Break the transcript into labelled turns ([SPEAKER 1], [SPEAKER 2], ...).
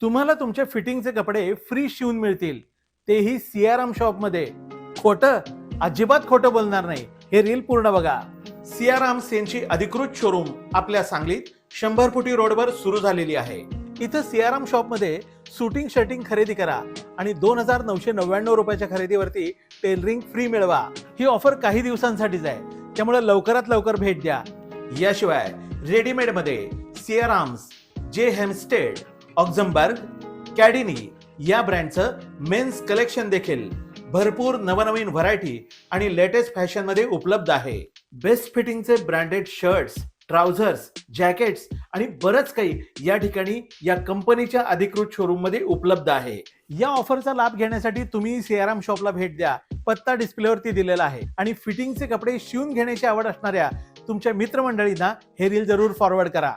[SPEAKER 1] तुम्हाला तुमच्या फिटिंगचे कपडे फ्री शिवून मिळतील, तेही सियाराम शॉप मध्ये. खोटं? अजिबात खोटं बोलणार नाही. हे रील पूर्ण बघा. सियाराम्स यांची अधिकृत शोरूम आपल्या सांगलीत 100 फुटी रोडवर सुरू झालेली आहे. इथं सियाराम शॉप मध्ये सुटिंग शर्टिंग खरेदी करा आणि 2,999 रुपयाच्या खरेदीवरती टेलरिंग फ्री मिळवा. ही ऑफर काही दिवसांसाठीच आहे, त्यामुळे लवकरात लवकर भेट द्या. याशिवाय रेडीमेड मध्ये सियाराम्स, जे हेमस्टेड, ऑक्झमबर्ग, कॅडिनी या ब्रँडचं मेन्स कलेक्शन देखील भरपूर नवनवीन व्हरायटी आणि लेटेस्ट फॅशन मध्ये उपलब्ध आहे. बेस्ट फिटिंगचे ब्रँडेड शर्ट्स, ट्राउझर्स, जॅकेट्स आणि बरंच काही या ठिकाणी या कंपनीच्या अधिकृत शोरूम मध्ये उपलब्ध आहे. या ऑफरचा लाभ घेण्यासाठी तुम्ही सियाराम शॉपला भेट द्या. पत्ता डिस्प्लेवरती दिलेला आहे आणि फिटिंगचे कपडे शिवून घेण्याची आवड असणाऱ्या तुमच्या मित्रमंडळींना हे रील जरूर फॉरवर्ड करा.